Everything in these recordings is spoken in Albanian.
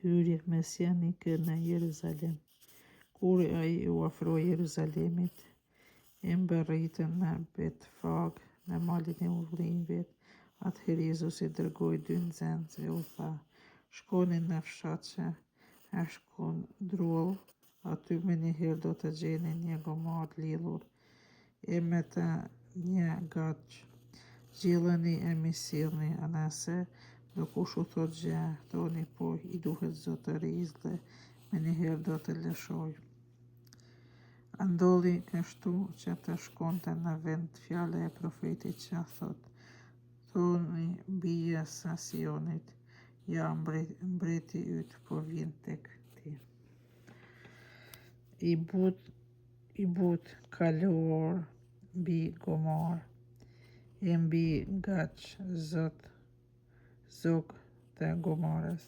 hyrje mesianike në Jeruzalem. Kur ai u afroi Jeruzalemit, e mbërritën në Betfag, në malin e udhërimit, atëherë Jezusi dërgoi 2 nxënës e u tha: shkoni në fshat që është kundrull, aty menjëherë do të gjeni një gomar lidhur e me të një gaç. Gjilleni e misillni, nëse do kush u thot gjë, thoni po i duhet zotërisë dhe menjëherë do të lëshoj. Ndodhi kështu që të shkonte në vend fjala e profetit që thot: thoni bie së Sionit, ja mbreti yt po vjen tek ti. I but kaluar mbi gomar, e mbi gaç zog të gomarës.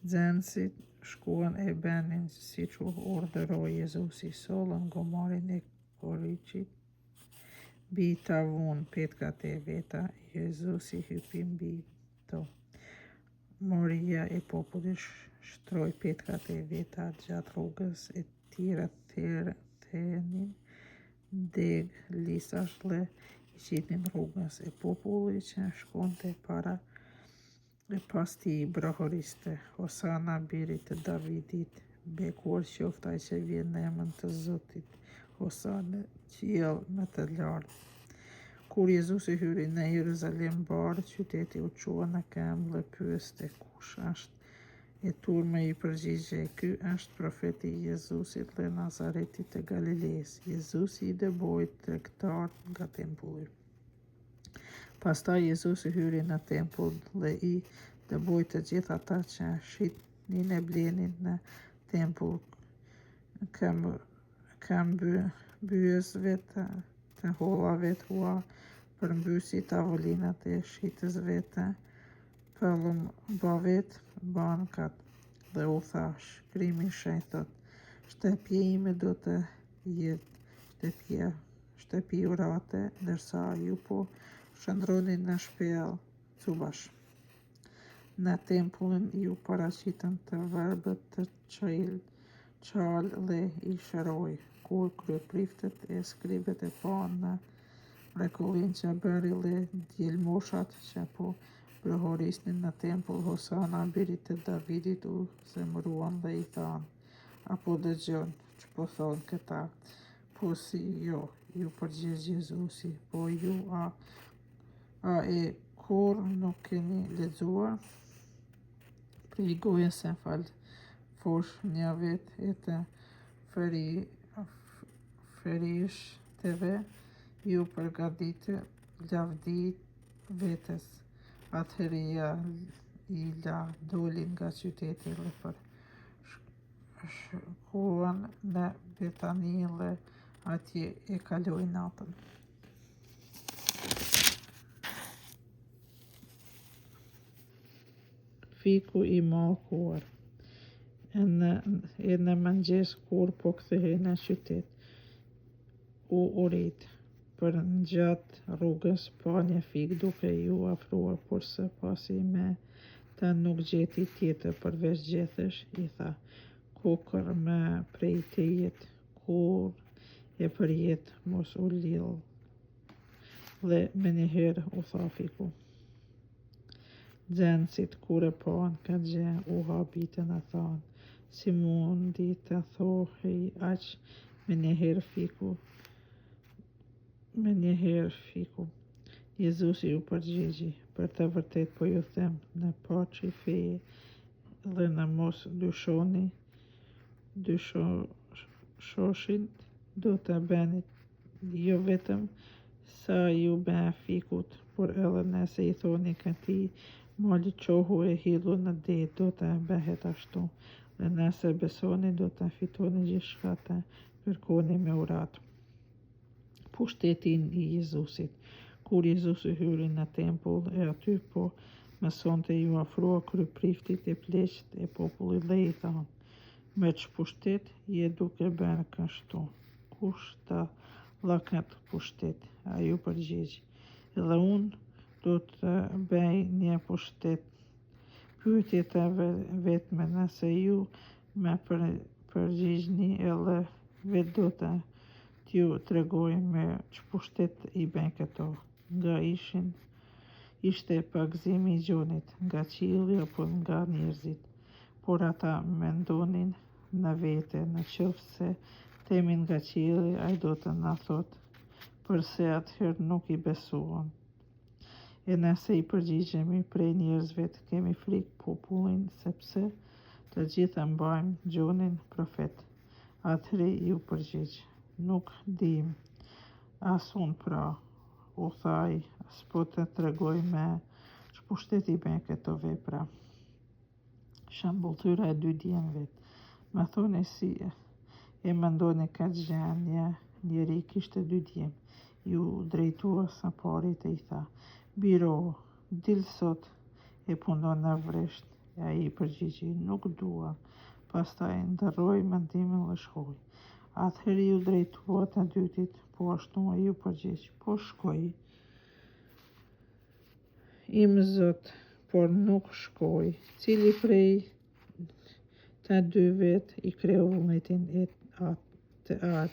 Nxënësit shkuan e bënin siç u urdhëroi Jezusi, sollën gomarin e korriqit mbi tavun petkat e veta. Jezusi hypi mbi to. Moria e popullit shtroi petkat e veta gjatë rrugës, e tjerë thenin deg lisash dhe i qitnin rrugës, e populli që shkonte para e pas tij brohoriste: Hosana birit të Davidit, bekuar qoftë ai që vjen në emrin të Zotit, Hosana qiell më të lartë. Kur Jezusi hyri në Jeruzalem, barë qyteti u qua në këmbë dhe pyeste kush është. E turma i përgjigje: ky është profeti Jezusit dhe Nazaretit të Galilejës. Jezusi i dëboi tregtarët nga tempulli. Pastaj Jezusi hyri në tempull dhe i dëboi të gjithë ata që shitnin e blenin në tempull, këmbëbyesve të hollave tua, përmbysi tavolinat e shitësve të pëllumbavet, bankat, dhe u tha: shkrimi i shenjtë thot: shtëpia ime do të jetë shtëpi urate, ndërsa ju po shndroni në shpellë cubash. Në tempullin ju paraqitën të verbët të qalë dhe i shëroi. Kur kryepriftet e skribet e panë në mrekullinë që bëri dhe djelmoshat që po brohorisnin në tempull: Hosana birit të Davidit, u zemëruan dhe i thanë: apo dëgjon ç'po thonë këta? Po si jo, ju përgjigj Jezusi, po ju a e kur nuk keni lexuar? Prej se fal foshnjave e të ferishteve ju përgatitë lavdi vetes. Atëherë i la dolin nga qyteti dhe shkuan në Betani dhe atje e kaloi natën. Fiku i mallkuar. E në mëngjes kur po kthehej në qytet, u urit. Për gjatë rrugës pa një fik duke iu afruar, por së pasi me të nuk gjeti tjetër përveç gjethesh, i tha: kokër më prej tejet, kur e përjet mos u lidh. Dhe menjëherë u tha fiku. Nxënësit kur e pan këtë gjë, u habitën e thanë: si mundi të thohej aq? Menjëherë fiku. Jezusi u përgjigji: për të vërtet po ju them, në paçi feje dhe në mos dyshoshin do të bëni jo vetëm sa ju bë fikut, por edhe nëse i thoni këtij mali qohu e hidhu në det, do të bëhet ashtu. Dhe nëse besoni, do të fitoni gjithçka të kërkoni me urat. Pushtetin i Jezusit. Kur Jezusi hyri në tempull, e aty po mësonte, ju afrua kryepriftit e pleqët e popullit dhe i thanë: me ç'pushtet je duke bërë kështu? Kush ta dha këtë pushtet? Ai u përgjigj: edhe unë do të bëj një pushtet pyetjet e vetme nëse ju me përgjigjni edhe vetë do të t'ju tregoj me ç'pushtet i bën këto. Nga ishte pagëzimi i gjonit, nga qielli apo nga njerëzit, por ata mendonin në vete, në qoftë se temin nga qielli, ai do të na thot përse atëherë nuk i besuan. E nëse i përgjigjemi prej njerëzve të kemi frikë popullin, sepse të gjitha mbajmë gjonin profet. Atëherë ju përgjigj, nuk dim as unë pra, u thaj, s'po të tregoj me ç'pushtet i bën këto vepra. Shembulltyra e 2 djemve. Me thoni si e mendoni këtë gjë, njeri kishte 2 djem. Ju drejtua së parit e i tha, biro, dil sot e punon në vresht. E ai i përgjigji, nuk dua. Pastaj ndërroi mendimin dhe shkoi. Atëherë ju drejtua të dytit, po ashtu e ju përgjigj, po shkoj. Im Zot, por nuk shkoi. Cili prej të dyve i kreu vullnetin e atë,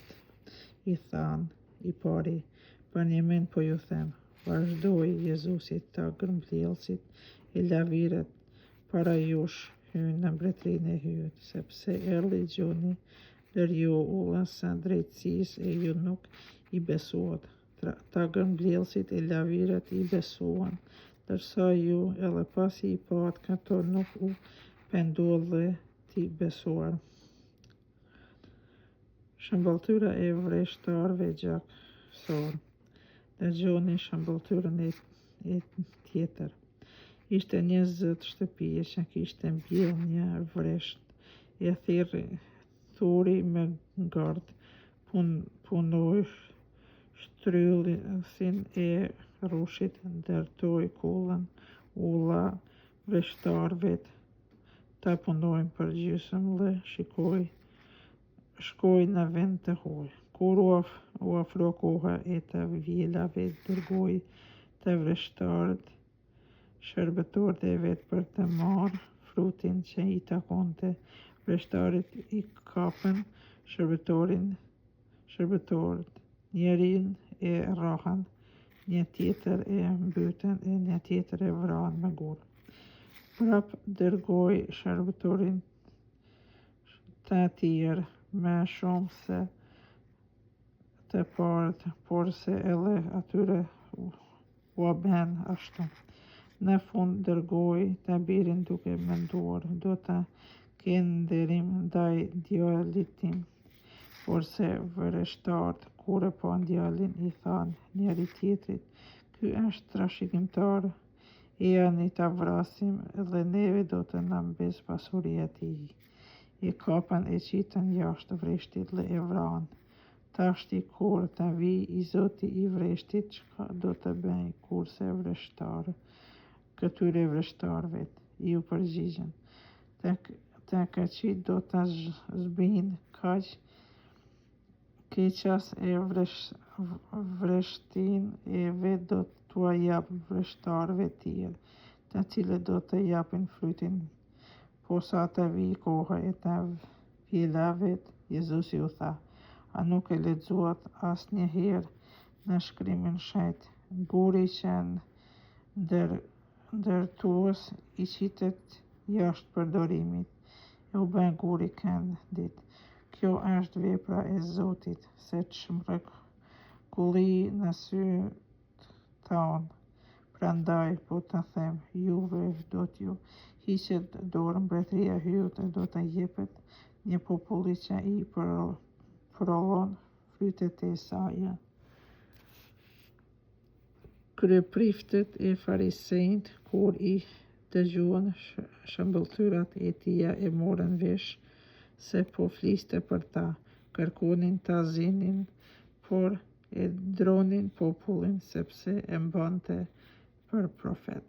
i than i pari, Benjamin, po ju them, vazhdoi Jezusi ta grëmbëllësit e laviret para jush hynë në mbretërinë e Hyjut, sepse erdhi gjoni ndër ju ullën së drejtësisë e ju nuk i besuat. Ta grëmbëllësit e laviret i besuan, ndërsa ju edhe pasi i pat këto nuk u pendullë t'i besuar. Shëmbëlltyra e vreshtarëve gjakësor. Dëgjoni shëmbëlltyrën e tjetër. Ishte një zët shtëpie që kishte mbjell një vresht, e thuri me gardë, punoi shtryllisin e rrushit, ndërtoi kullën, ulla vreshtarëve ta punojnë për gjysmë dhe shkoi në vend të huaj. Kur u afro koha e të vjelave, dërgoi të vreshtarët shërbëtorët e vet për të marrë frutin që i takonte. Vreshtarët i kapën shërbëtorët, njërin e rrahën, një tjetër e mbytën e një tjetër e vranë me gur. Prap dërgoi shërbëtorin të tjerë me shumë se të parët, por se edhe atyre u bën ashtu. Në fund dërgoi të birin duke menduar, do të kenë nderim ndaj djalit tim. Por se vreshtarët kur e pa djalin i thanë njëri tjetrit, ky është trashëgimtar, e ani ta vrasim dhe neve do të na mbes pasuria e tij. E kapën e qitën jashtë vreshtit dhe e vranë. Tashti kur të vi i Zoti i vreshtit, çka do të bëj kurse këtyre vreshtarëve ju përgjigjen, të këqit do të zbijnë kaq keqas e vreshtin e vet do t'ua jap vreshtarëve tjerë, të cilët do të japin frutin. Posa të vi koha e të vjelave, Jezusi u tha, a nuk e lexuat asnjëherë në shkrimin shenjtë, guri që ndërtues i qitet jashtë përdorimit, e u bën guri këndit. Kjo është vepra e Zotit, se ç'mrekulli në sytë tanë. Prandaj po të them, juve do t'ju hiqet dorë mbretëria e Hyjut e do të jepet një populli që i prodhon frytet e saj. Kryepriftet e farisejt, kur i dëgjuan shëmbëlltyrat e tij, e morën vesh se po fliste për ta, kërkonin ta zinin, por e dronin popullin sepse e mbante për profet.